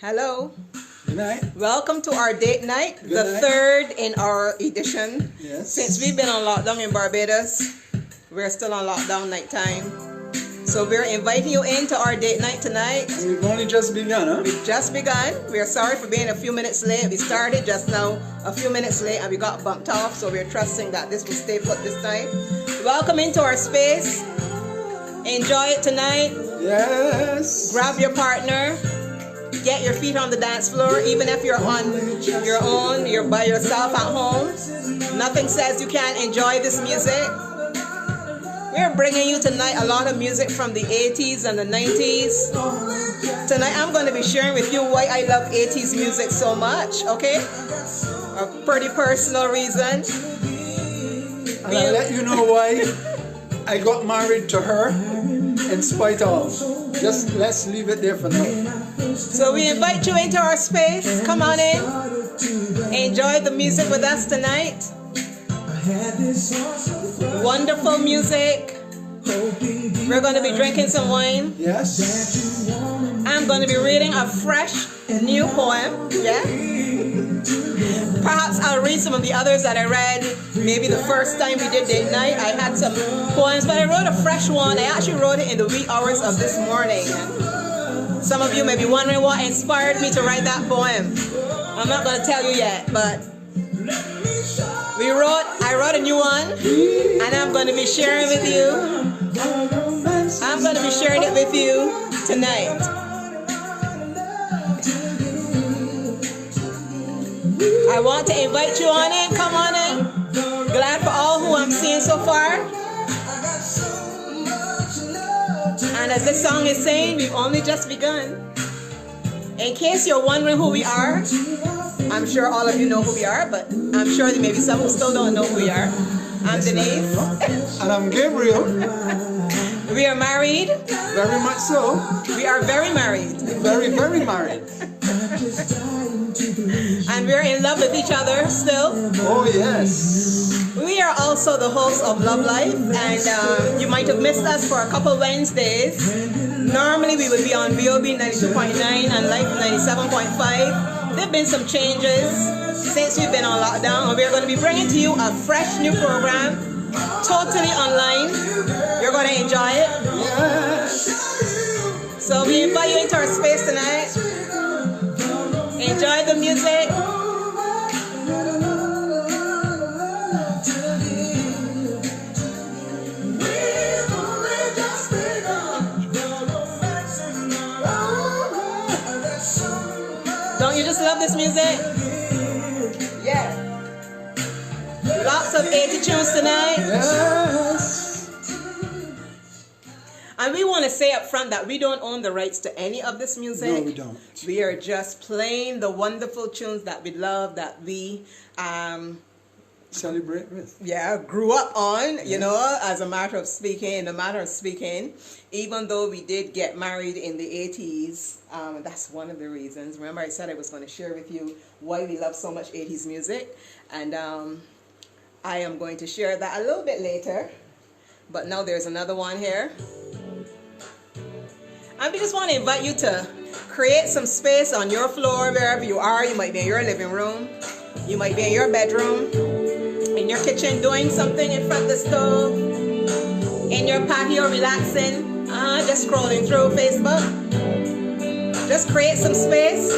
Hello. Good night. Welcome to our date night, Good the night. third in our edition. Yes. Since we've been on lockdown in Barbados, we're still on lockdown nighttime. So we're inviting you into our date night tonight. And we've only just begun, huh? We've just begun. We're sorry for being a few minutes late. We started just now a few minutes late and we got bumped off. So we're trusting that this will stay put this time. Welcome into our space. Enjoy it tonight. Yes. Grab your partner. Get your feet on the dance floor. Even if you're on your own, you're by yourself at home. Nothing says you can't enjoy this music. We're bringing you tonight a lot of music from the 80s and the 90s. Tonight I'm going to be sharing with you why I love 80s music so much, okay? A pretty personal reason. And I'll let you know why I got married to her in spite of. Just let's leave it there for now. So we invite you into our space. Come on in. Enjoy the music with us tonight. Wonderful music. We're going to be drinking some wine. Yes. I'm going to be reading a fresh new poem. Yeah. Perhaps I'll read some of the others that I read maybe the first time we did date night. I had some poems, but I wrote a fresh one. I actually wrote it in the wee hours of this morning. Some of you may be wondering what inspired me to write that poem. I'm not going to tell you yet, but I wrote a new one, and I'm going to be sharing with you. I'm going to be sharing it with you tonight. I want to invite you on in. Come on in. Glad for all who I'm seeing so far. And as this song is saying, we've only just begun. In case you're wondering who we are, I'm sure all of you know who we are, but I'm sure there may be some who still don't know who we are. I'm Denise. And I'm Gabriel. We are married. Very much so. We are very married. Very, very married. And we're in love with each other still. Oh, yes. We are also the hosts of Love Life, and you might have missed us for a couple Wednesdays. Normally we would be on VOB 92.9 and Life 97.5. There have been some changes since we've been on lockdown, and we're going to be bringing to you a fresh new program, totally online. You're going to enjoy it. Yes. So we invite you into our space tonight. Enjoy the music. Don't you just love this music? Yeah. Lots of 80 tunes tonight. Yes. And we want to say up front that we don't own the rights to any of this music. No, we don't. We are just playing the wonderful tunes that we love, that we Celebrate with. grew up on, you know, as a matter of speaking, even though we did get married in the 80s, that's one of the reasons. Remember I said I was going to share with you why we love so much 80s music, and I am going to share that a little bit later, but now there's another one here. And we just want to invite you to create some space on your floor, wherever you are. You might be in your living room, you might be in your bedroom, in your kitchen doing something in front of the stove, in your patio relaxing, just scrolling through Facebook. Just create some space.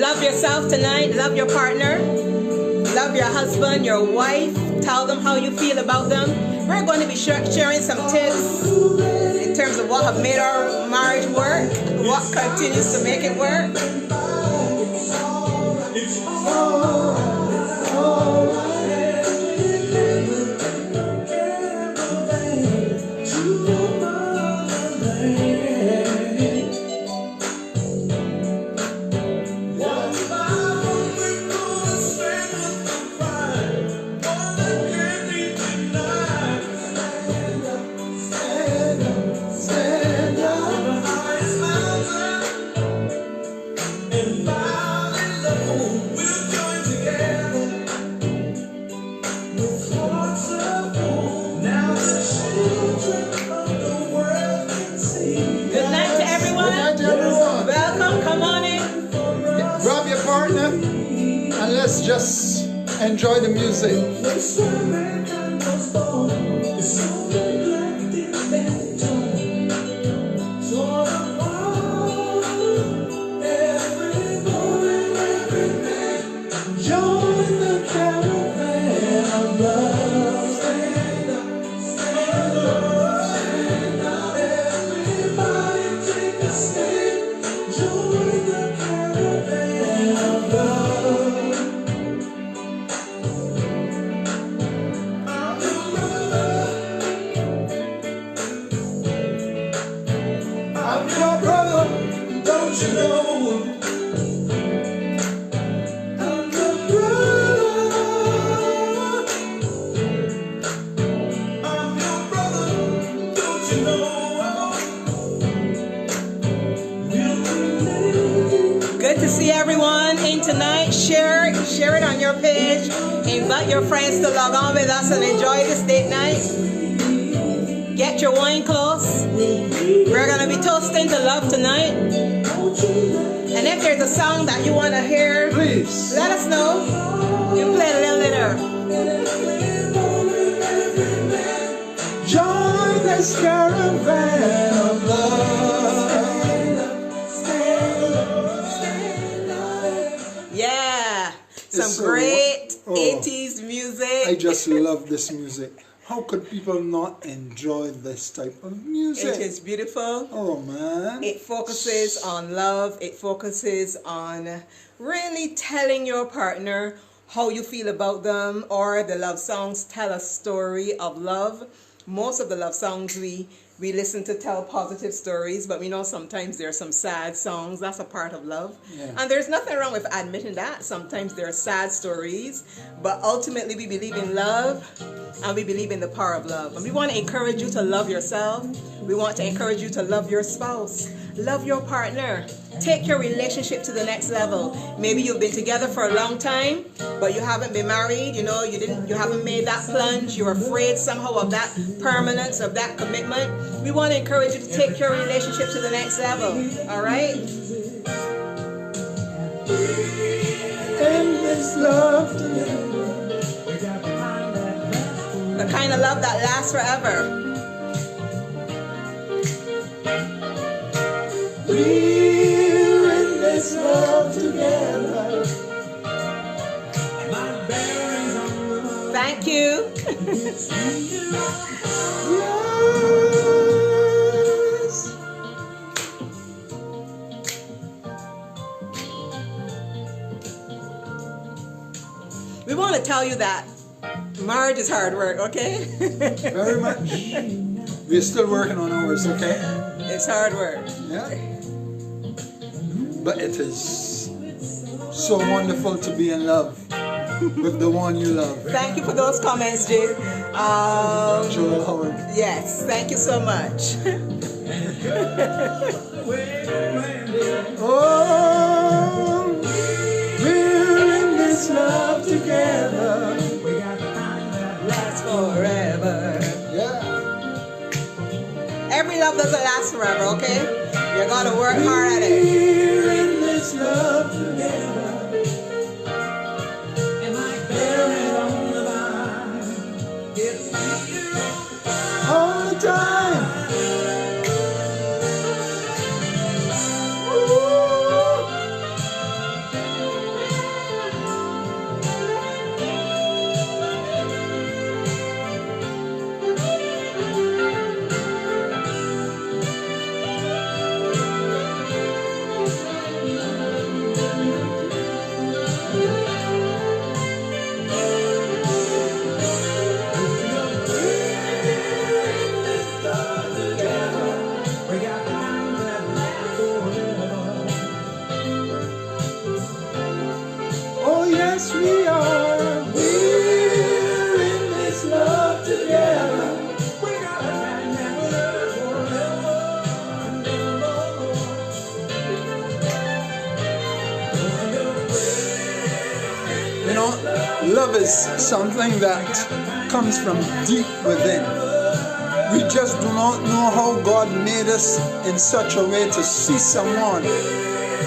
Love yourself tonight. Love your partner. Love your husband, your wife. Tell them how you feel about them. We're going to be sharing some tips in terms of what have made our marriage work, what continues to make it work. Good night to everyone. Welcome. Come on in. let's just enjoy the music. Good to see everyone in tonight. Share it on your page. Invite your friends to log on with us and enjoy this date night. Get your wine close. We're going to be toasting to love tonight. And if there's a song that you want to hear, please let us know. You play it a little later. Join this caravan of love. Yeah, some great 80s music. I just love this music. How could people not enjoy this type of music? It is beautiful. Oh man. It focuses on love. It focuses on really telling your partner how you feel about them, or the love songs tell a story of love. Most of the love songs we listen to tell positive stories, but we know sometimes there are some sad songs. That's a part of love. Yeah. And there's nothing wrong with admitting that. Sometimes there are sad stories, but ultimately we believe in love and we believe in the power of love. And we want to encourage you to love yourself. We want to encourage you to love your spouse. Love your partner. Take your relationship to the next level. Maybe you've been together for a long time, but you haven't been married. You know, you haven't made that plunge. You're afraid somehow of that permanence, of that commitment. We want to encourage you to take your relationship to the next level. All right? Endless love. The kind of love that lasts forever. We're in this love together. Thank you. Yes. We want to tell you that marriage is hard work, okay? Very much. We're still working on ours, okay? It's hard work. Yeah. But it is so wonderful to be in love with the one you love. Thank you for those comments, Jade. Joel Howard. Yes, thank you so much. Oh, we're in this love together. Last forever. Yeah. Every love doesn't last forever, okay? You're gonna work hard at it. We're in this love together. All the time. Oh yes, we are. We're in this love together. We got You know, love is something that comes from deep within. We just do not know how God made us in such a way to see someone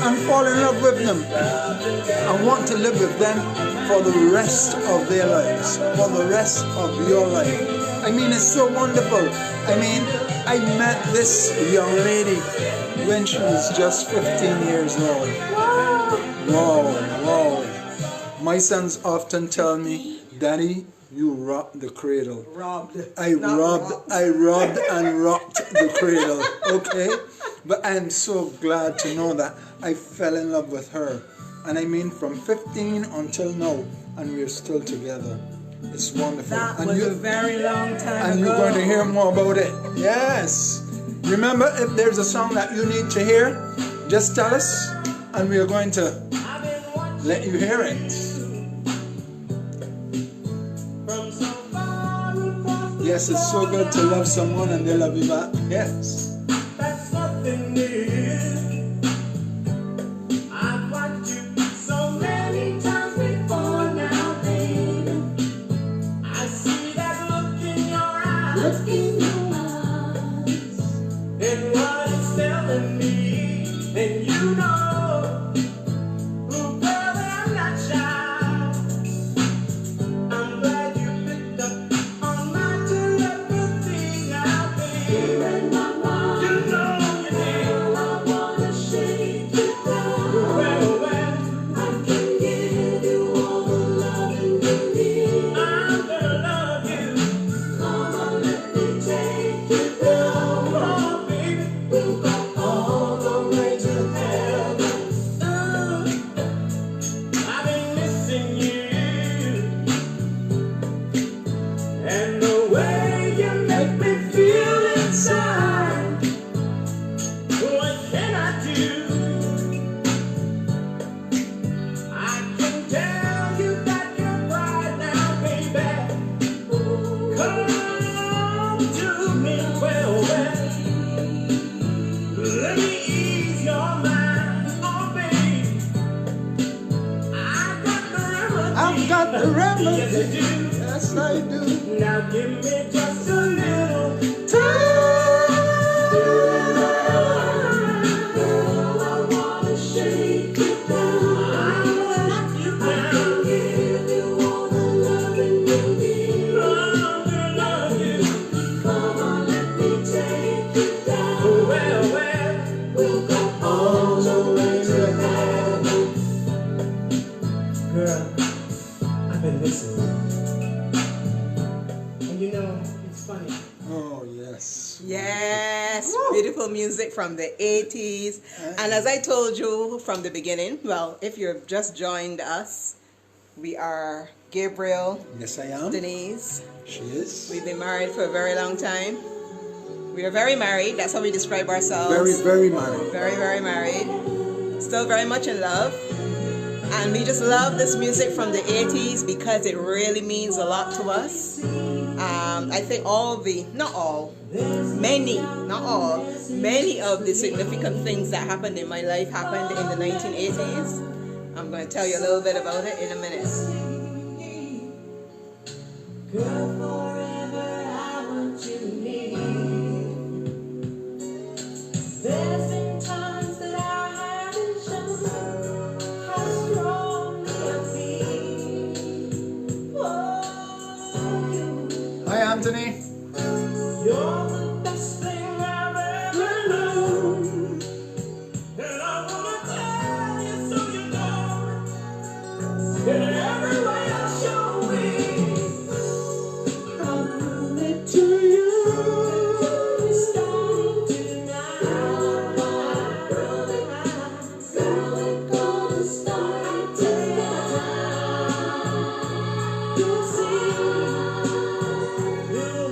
and fall in love with them and want to live with them for the rest of their lives, for the rest of your life. I mean, it's so wonderful. I mean, I met this young lady when she was just 15 years old. Wow, wow. My sons often tell me, Daddy, you rocked the cradle. I robbed and rocked the cradle, okay? But I'm so glad to know that I fell in love with her. And I mean from 15 until now, and we're still together. It's wonderful. That and was a very long time and ago. you're going to hear more about it. Yes. Remember, if there's a song that you need to hear, just tell us, and we're going to let you hear it. Yes, it's so good to love someone and they love you back. Yes. That's something new. I've watched you so many times before now, baby. I see that look in your eyes. Look in your eyes. And what it's telling me. And you know, oh, girl, I'm not shy. I'm glad you picked up on my telepathy now, baby. You know you did. I wanna shake you down. Well, I can give you all the loving you need. I'm gonna love you. Come on, let me take you down. Come on, baby. We'll go all the way to heaven. I've been missing you. And the way you make me feel inside. What can I do? I can tell you that you're right now, baby. Come to me, well, let me ease your mind, oh baby. I've got the remedy. Yes, I do. Yes, I do. Now give me just a little time. Girl, I wanna shake you down. I want you down. I can give you all the loving you need. I'm gonna love you. Come on, let me take you down. Well, we'll go all the way to heaven. Girl, I've been listening. And you know, it's funny. Oh, yes. Yes, beautiful music from the 80s. And as I told you from the beginning, well, if you've just joined us, we are Gabriel, Yes, I am. Denise. She is. We've been married for a very long time. We are very married. That's how we describe ourselves. Very, very married. Very, very married. Still very much in love. And we just love this music from the 80s because it really means a lot to us. I think many of the significant things that happened in my life happened in the 1980s. I'm going to tell you a little bit about it in a minute. Girl, forever I want you near. There's been times that I haven't shown how strongly I feel. Oh, you. Hi, Anthony. You're the best thing I've ever known. And I wanna tell you so you know. In every way I show it. I'll prove it to you. We start tonight. Girl, we're gonna start tonight. You'll see. You'll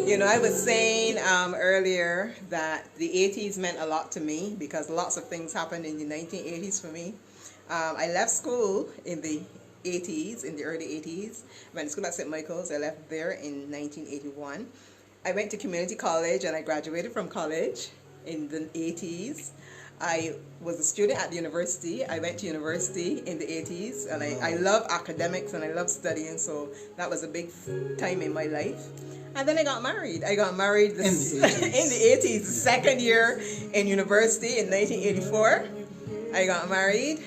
You know, I was saying earlier that the 80s meant a lot to me because lots of things happened in the 1980s for me. I left school in the 80s, in the early 80s. Went to school at St. Michael's. I left there in 1981. I went to community college and I graduated from college in the 80s. I was a student at the university. I went to university in the 80s, and I love academics and I love studying, so that was a big time in my life. And then I got married. I got married in the 80s, the second year in university in 1984. I got married.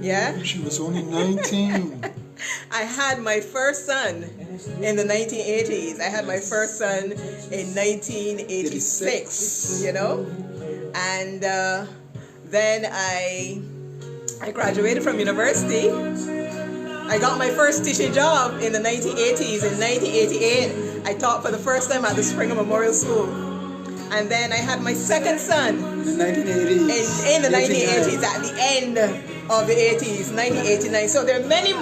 Yeah. She was only 19. I had my first son in the 1980s. I had my first son in 1986, you know. And then I graduated from university. I got my first teaching job in the 1980s. In 1988, I taught for the first time at the Springer Memorial School. And then I had my second son in the 1980s. In the 1980s, at the end of the 80s, 1989. So there are many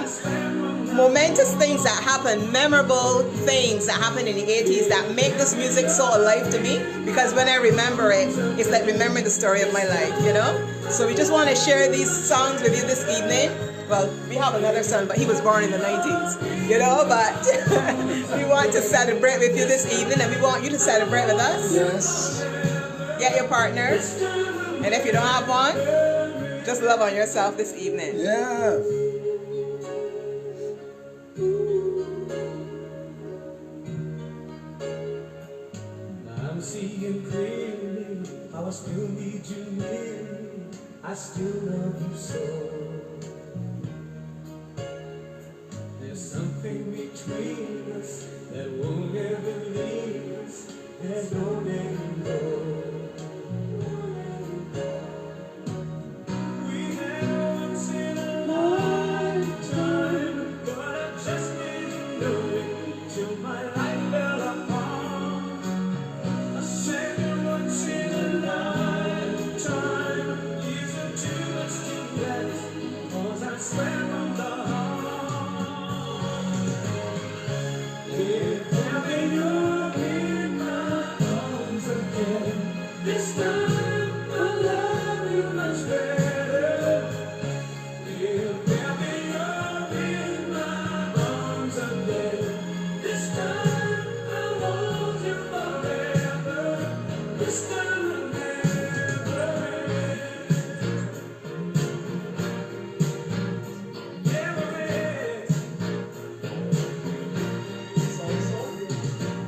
momentous things that happen, memorable things that happen in the 80s that make this music so alive to me, because when I remember it, it's like remembering the story of my life, you know? So we just want to share these songs with you this evening. Well, we have another son, but he was born in the 90s, you know, but we want to celebrate with you this evening, and we want you to celebrate with us. Yes. Get your partner, and if you don't have one, just love on yourself this evening. Yeah. I'm seeing clearly how I still need you near me. I still love you so. There's something between us that won't ever leave us. There's no letting go. We had once in a lifetime, but I just didn't know it till my life fell apart. I said once in a lifetime, isn't too much to ask, 'cause I swear from the heart. If ever you're in my arms again, this time I'll love you much better. If ever you're in my arms again, this time I'll hold you forever. This time will never end. Never end.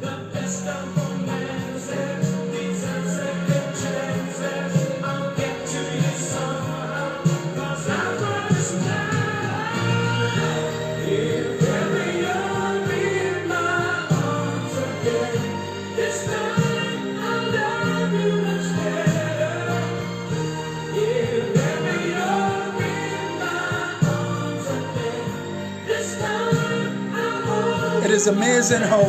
The best of romances, these are second chances. I'll get to you somehow, 'cause I promise now. If ever you're in my arms again, this time I'll love you much better. If ever you're in my arms again, this time I'll hold It is amazing how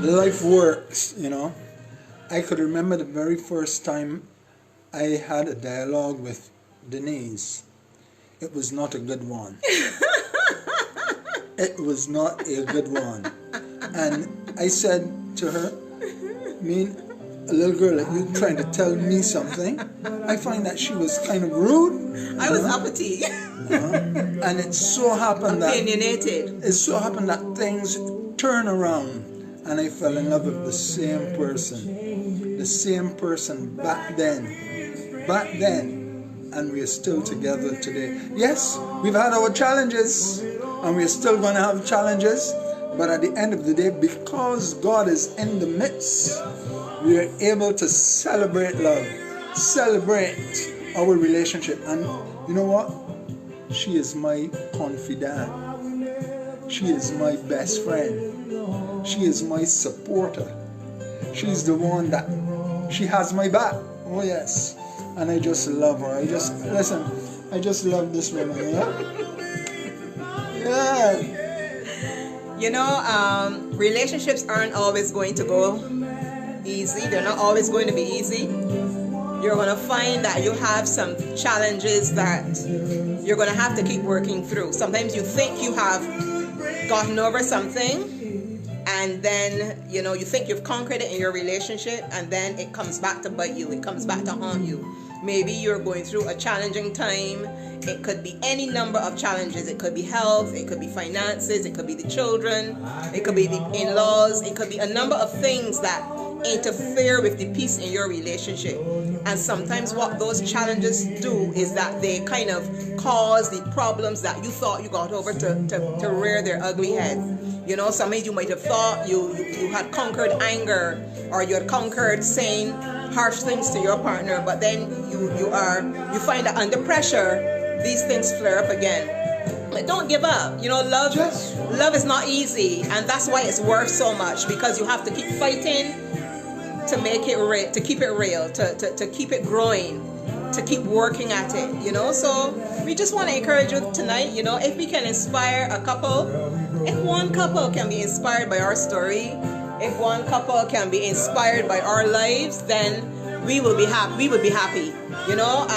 life works, you know. I could remember the very first time I had a dialogue with Denise. It was not a good one. It was not a good one. And I said to her, mean a little girl like you trying to tell me something. I find that she was kind of rude. I was uppity, And it so happened that opinionated. it so happened that things turn around and I fell in love with the same person. The same person back then, and we are still together today. Yes, we've had our challenges and we're still going to have challenges, but at the end of the day, because God is in the midst, we are able to celebrate love, celebrate our relationship. And you know what? She is my confidant. She is my best friend. She is my supporter. She's the one that, she has my back. Oh yes. And I just love her. I just love this woman, yeah? Yeah. You know, relationships aren't always going to go easy. They're not always going to be easy. You're going to find that you have some challenges that you're going to have to keep working through. Sometimes you think you have gotten over something, and then you know you think you've conquered it in your relationship, and then it comes back to bite you. It comes back to haunt you. Maybe you're going through a challenging time. It could be any number of challenges. It could be health, it could be finances, it could be the children, it could be the in-laws, it could be a number of things that interfere with the peace in your relationship. And sometimes what those challenges do is that they kind of cause the problems that you thought you got over to rear their ugly head. You know, some of you might have thought you had conquered anger, or you had conquered saying harsh things to your partner, but then you find that under pressure these things flare up again. But don't give up. You know, love is not easy, and that's why it's worth so much, because you have to keep fighting to make it real, to keep it real, to keep it growing, to keep working at it, you know. So we just want to encourage you tonight, you know, if we can inspire a couple, if one couple can be inspired by our story, if one couple can be inspired by our lives, then we will be happy. We will be happy, you know.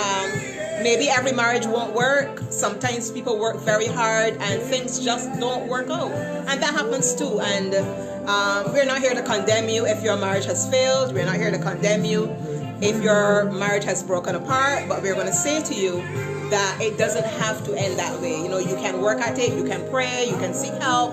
Maybe every marriage won't work. Sometimes people work very hard and things just don't work out, and that happens too. And we're not here to condemn you if your marriage has failed. We're not here to condemn you if your marriage has broken apart, but we're going to say to you that it doesn't have to end that way. You know, you can work at it, you can pray, you can seek help,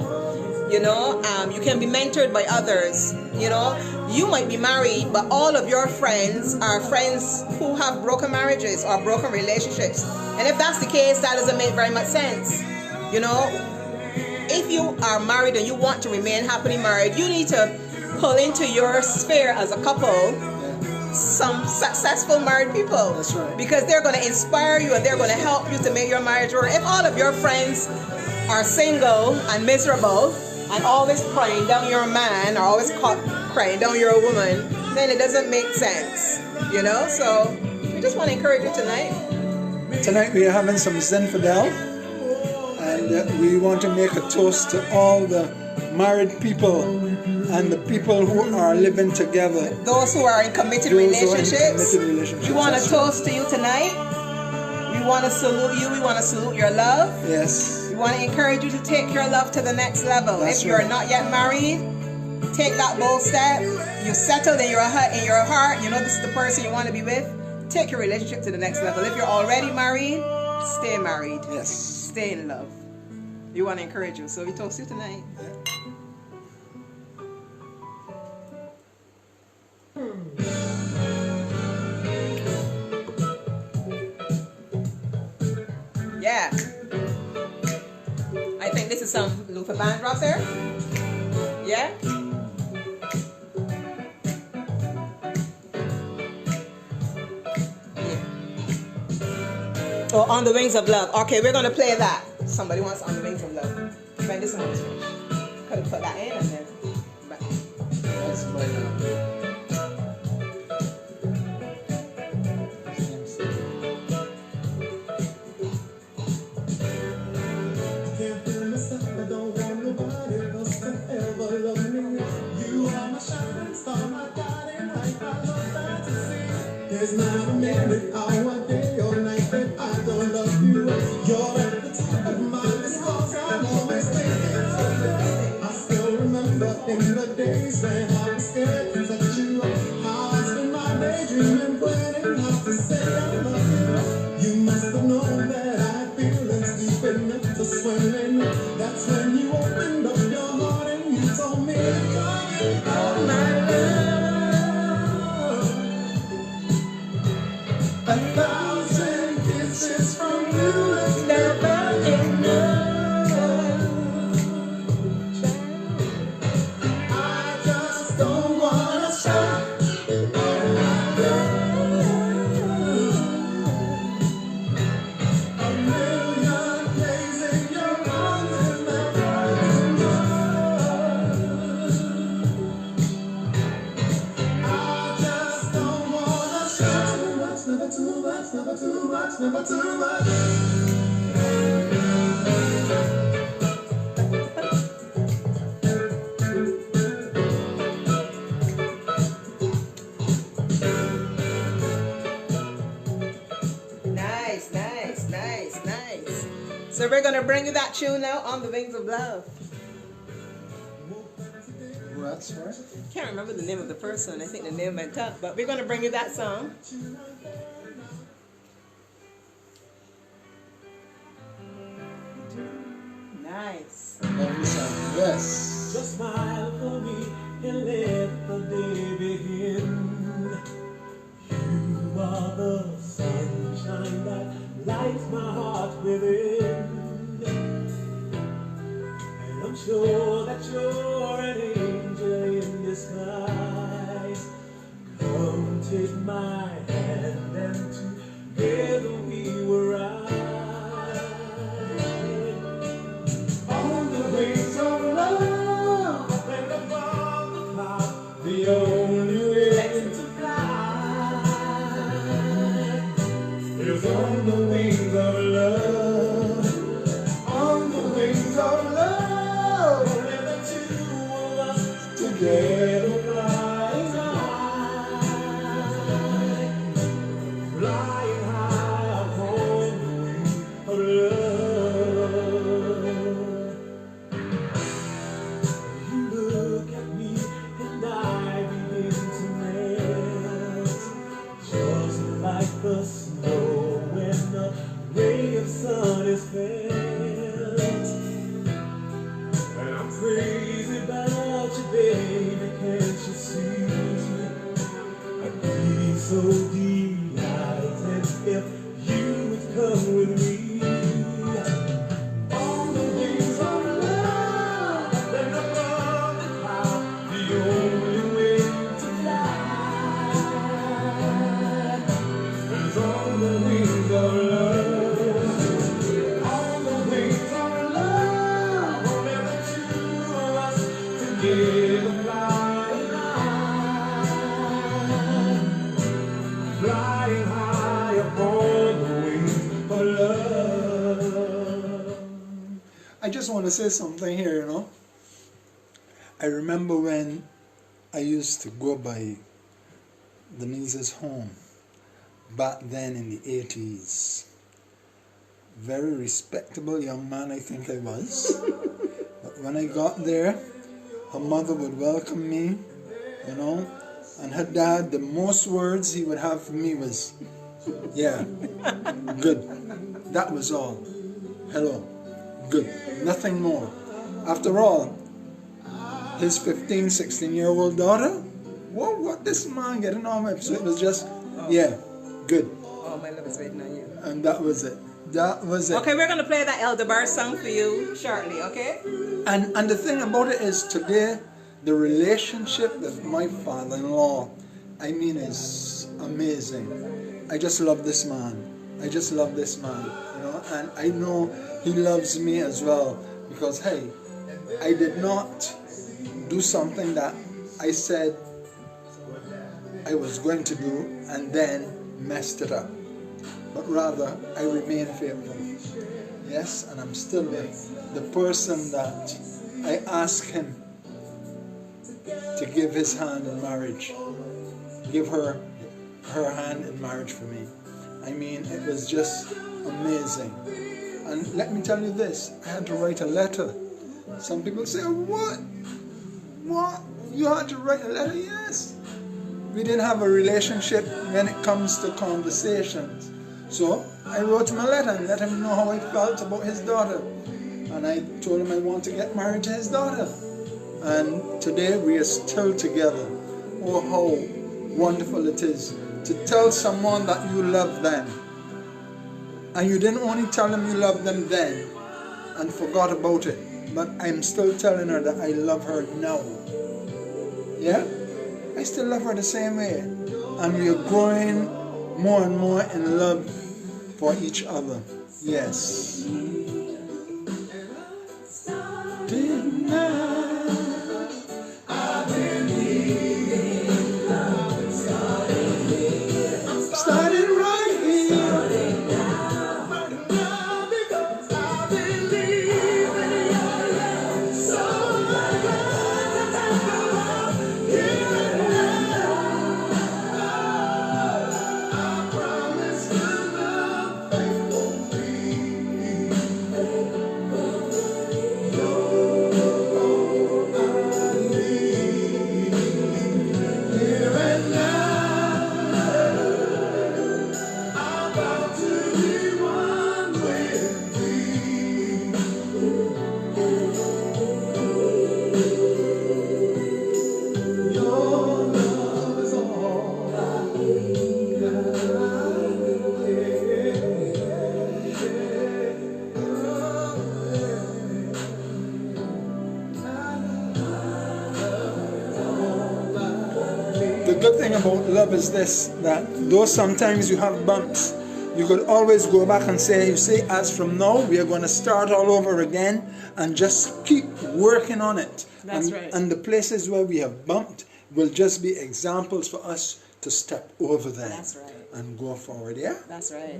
you know, you can be mentored by others. You know, you might be married, but all of your friends are friends who have broken marriages or broken relationships. And if that's the case, that doesn't make very much sense. You know, if you are married and you want to remain happily married, you need to pull into your sphere as a couple some successful married people. That's right. Because they're going to inspire you and they're going to help you to make your marriage work. If all of your friends are single and miserable and always crying down your man or always crying down your woman, then it doesn't make sense, you know. So we just want to encourage you tonight. Tonight we are having some Zinfandel, and we want to make a toast to all the married people and the people who are living together. Those who are in committed relationships. We want to toast to you tonight. We want to salute you. We want to salute your love. Yes. We want to encourage you to take your love to the next level. That's if you're right. not yet married, take that bold step. You settled in your heart. You know this is the person you want to be with. Take your relationship to the next level. If you're already married, stay married. Yes. Stay in love. We want to encourage you. So we toast you tonight. Yeah. I think this is some Luther Vandross here. Yeah. Oh, On the Wings of Love. Okay, we're gonna play that. Somebody wants On the Wings of Love. When this one is finished. Could have put that in and then back. That's my Can't feel myself, I don't want nobody else to ever love me. You are my shining star, my guiding light, my love fantasy. There's not a minute, hour, day or night that I don't love you. You're at the top of my list, 'cause I'm always thinking. I still remember in the days when I was scared to touch you, how I spent my day dreaming, planning how to say I love you. You must have known that I had feelings deep enough to swim in. That's when you opened up your heart and you told me you're all my love. 1,000 kisses from you is never enough. I just don't wanna stop. All my love. A million days in your arms and never enough. I just don't wanna stop. Never too much, never too much, never too much. Nice, nice, nice, nice. So we're gonna bring you that tune now, On the Wings of Love. That's right. Can't remember the name of the first one. I think the name went up, but we're going to bring you that song. Nice. Lovely song. Yes. Just smile for me and let the day begin. You are the sunshine that lights my heart within. And I'm sure that you're an angel in disguise. Come take my hand and together we will ride. On the wings of love and above the clouds, the only way to fly is on the wings of love. On the wings of love, and the two of us together flying high upon the wings of love. You look at me and I begin to melt, just like the snow when the ray of sun is felt. And I'm crazy about you, baby, can't you see? I'd be so delighted if you would come with me. On the wings of love, and above the clouds, the only way to fly is on the wings of love. On the wings of love, and the two of us together flying high upon the wings of love. I just want to say something here, you know. I remember when I used to go by Denise's home back then in the 80s. Very respectable young man, I think I was. But when I got there, her mother would welcome me, you know, and her dad, the most words he would have for me was, yeah, good. That was all. Hello, good. Nothing more. After all, his 15, 16-year-old daughter, what this man getting on with? So it was just, yeah, good. Oh, my love is waiting on you. And that was it. That was it. Okay, we're going to play that Elder Bar song for you shortly, okay? And the thing about it is today, the relationship with my father-in-law, I mean, is amazing. I just love this man. I just love this man, you know, and I know he loves me as well because, hey, I did not do something that I said I was going to do and then messed it up. But rather, I remain faithful. Yes, and I'm still with the person that I asked him to give his hand in marriage. Give her hand in marriage for me. I mean, it was just amazing. And let me tell you this, I had to write a letter. Some people say, what? What? You had to write a letter? Yes. We didn't have a relationship when it comes to conversations. So I wrote him a letter and let him know how I felt about his daughter. And I told him I want to get married to his daughter. And today we are still together. Oh, how wonderful it is to tell someone that you love them. And you didn't only tell them you love them then and forgot about it. But I'm still telling her that I love her now. Yeah? I still love her the same way. And we are growing more and more in love for each other. Yes. Started right here. good thing about love is this, that though sometimes you have bumps, you could always go back and say, you see, as from now, we are going to start all over again and just keep working on it. That's right. And the places where we have bumped will just be examples for us to step over them. That's right. And go forward, yeah? That's right.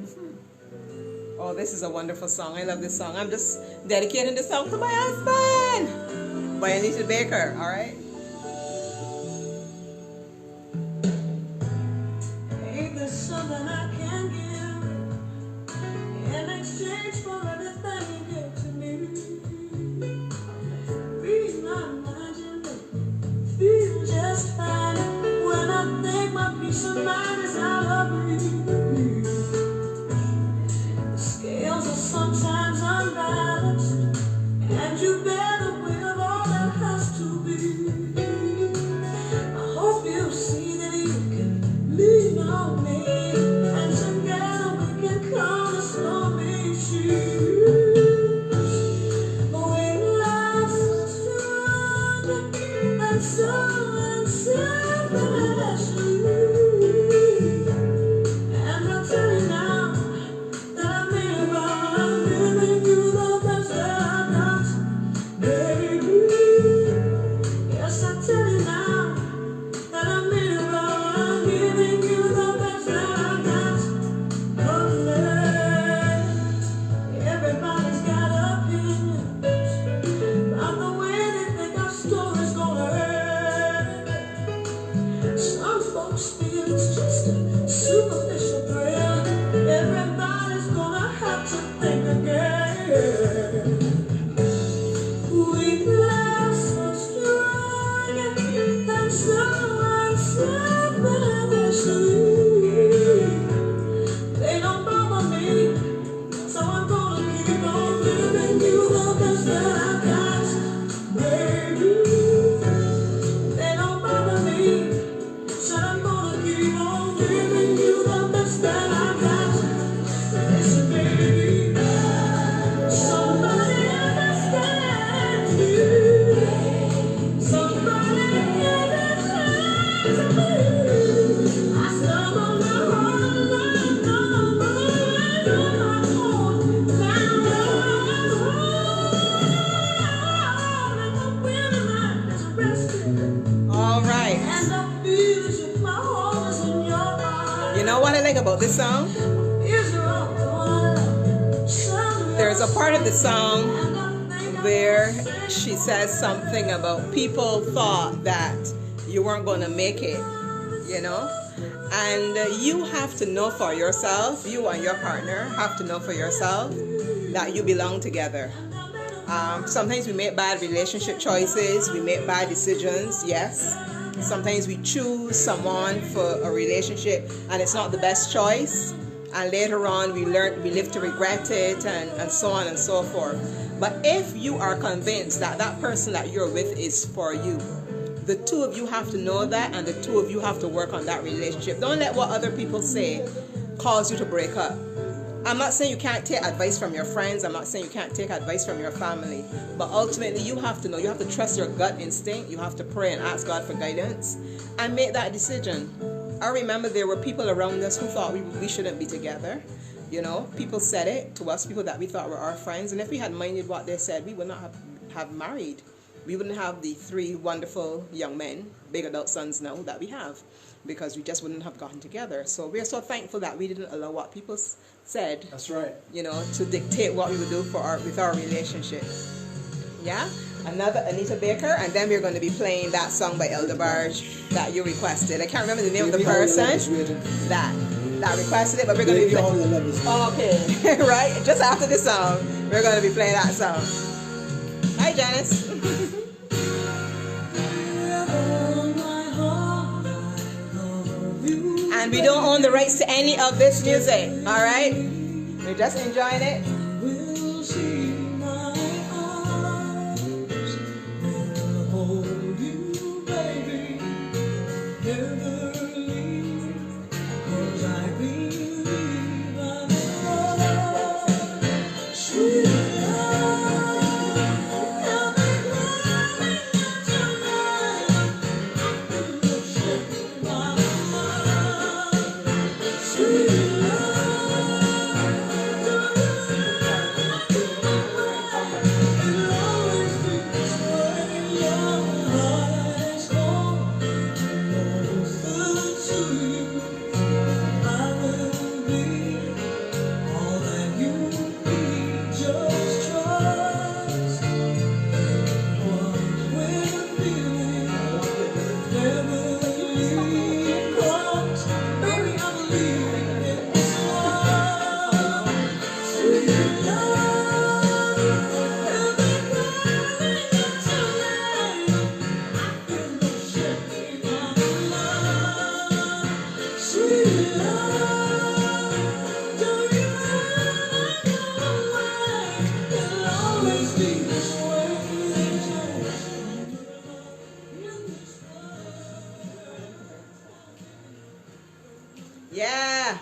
Oh, this is a wonderful song. I love this song. I'm just dedicating this song to my husband by Anita Baker, all right? Ain't there something I can give in exchange for everything you give to me? Read my mind, feel just fine when I think my peace of mind is out of reach. The scales are sometimes unbalanced, and you bear the weight of all that has to be. I hope you see that you can lean on me, and together we can count a stormy seas. We love so strong and so unselfishly. And I'll tell you now that I mean about I'm giving you the best that I got, baby. Yes, I tell you now that I mean about I'm giving you the best that I got. But everybody's got opinions about the way they think our story's gonna end. Some folks feel it's just a superficial thrill. Everybody's gonna have to think again. We love so strong and so unselfishly. They don't bother me, so I'm gonna keep on giving you the best that I got, baby. They don't bother me, so I'm gonna keep on giving you the best that I got. Listen, baby, somebody understands me. Somebody understands me. I stumble down All right. and I feel as if my heart is in your eyes. You know what I like about this song? Is your heart There's a part of the song where she says something about people thought that you weren't going to make it, you know? And you have to know for yourself, you and your partner have to know for yourself that you belong together. Sometimes we make bad relationship choices, we make bad decisions, yes. Sometimes we choose someone for a relationship and it's not the best choice. And later on we live to regret it and so on and so forth. But if you are convinced that that person that you're with is for you, the two of you have to know that, and the two of you have to work on that relationship. Don't let what other people say cause you to break up. I'm not saying you can't take advice from your friends. I'm not saying you can't take advice from your family. But ultimately, you have to know. You have to trust your gut instinct. You have to pray and ask God for guidance and make that decision. I remember there were people around us who thought we shouldn't be together. You know, people said it to us, people that we thought were our friends. And if we had minded what they said, we would not have married. We wouldn't have the 3 wonderful young men, big adult sons now that we have, because we just wouldn't have gotten together. So we are so thankful that we didn't allow what people said, That's right. you know, to dictate what we would do with our relationship. Yeah? Another Anita Baker, and then we're going to be playing that song by Elder Barge that you requested. I can't remember the name of the person that requested it, but we're going to be playing. Okay, right? Just after this song, we're going to be playing that song. Hi, Janice. And we don't own the rights to any of this music, all right? We're just enjoying it. Will see my arms, will hold you, baby, never leave, 'cause I believe I'm in love, sweet love, and I'm running tonight, I feel so my Yeah.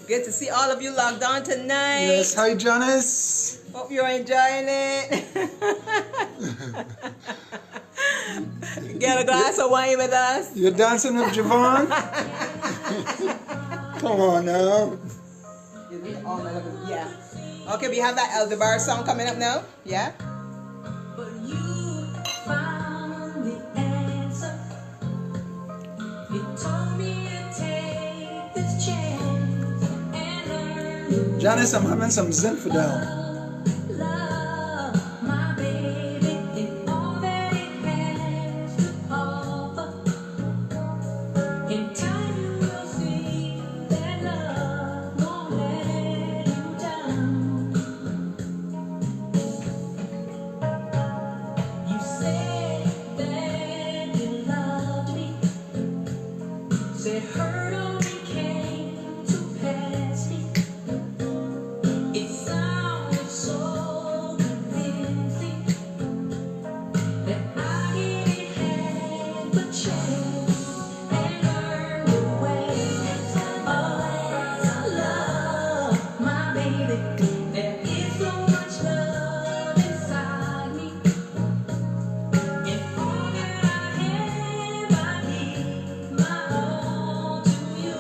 Good to see all of you logged on tonight. Yes, hi Janice. Hope you're enjoying it. Get a glass of wine with us. You're dancing with Javon? Come on now. Yeah. Okay, we have that Eldebar song coming up now. Yeah. But you found the answer. You told me to take this chance and learn Janice, I'm having some Zinfandel. love, my baby, and all that it has to offer. In time you will see that love won't let you down. You said that you loved me. Said hurt only came to pass me. It sounded so convincing that I didn't have the chance and learned the ways of love, my baby. There is so much love inside me. And all that I have, I give my all to you.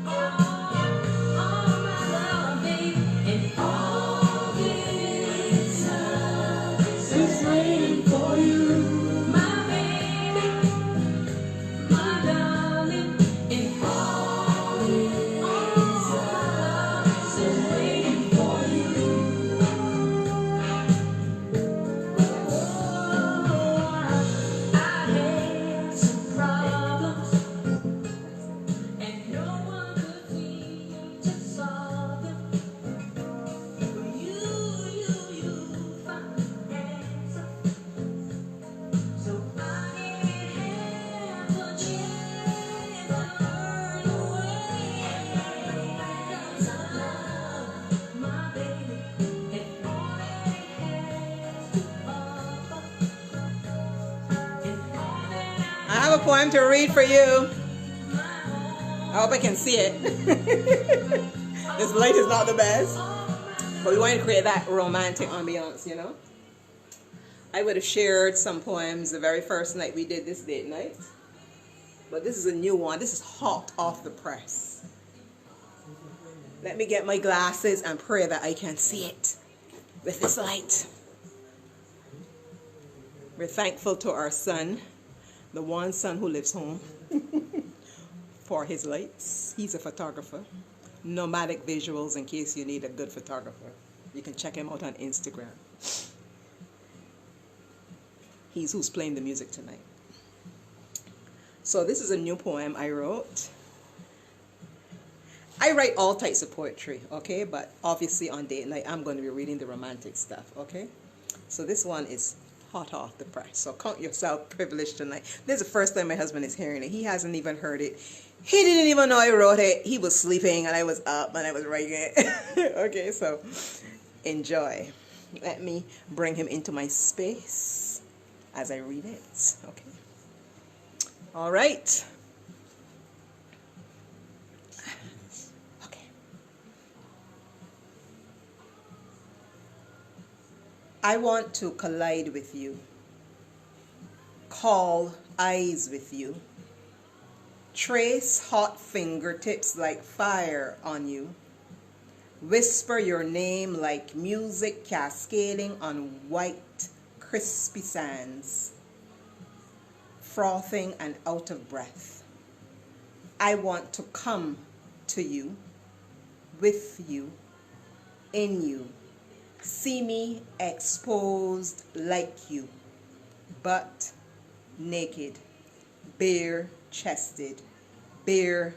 All my love, baby, and all this love is waiting for you. My baby, my darling, and all this love is waiting for you. I had some problems, and no one could seem to solve them. But you found the answer. So I didn't have a chance to learn the ways of love, my baby, and all that it has to offer. And all that I have a poem to read for you. I I hope I can see it. This light is not the best. But we want to create that romantic ambiance, you know. I would have shared some poems the very first night we did this date night. But this is a new one. This is hot off the press. Let me get my glasses and pray that I can see it with this light. We're thankful to our son, the one son who lives home, for his lights. He's a photographer. Nomadic Visuals, in case you need a good photographer. You can check him out on Instagram. He's who's playing the music tonight. So this is a new poem I wrote. I write all types of poetry, okay? But obviously on date night, I'm going to be reading the romantic stuff, okay? So this one is hot off the press. So count yourself privileged tonight. This is the first time my husband is hearing it. He hasn't even heard it. He didn't even know I wrote it. He was sleeping and I was up and I was writing it. Okay, so enjoy. Let me bring him into my space as I read it. Okay. All right. Okay. I want to collide with you, call eyes with you, trace hot fingertips like fire on you, whisper your name like music cascading on white, crispy sands, frothing and out of breath. I want to come to you, with you, in you. See me exposed like you, but naked, bare-chested, bare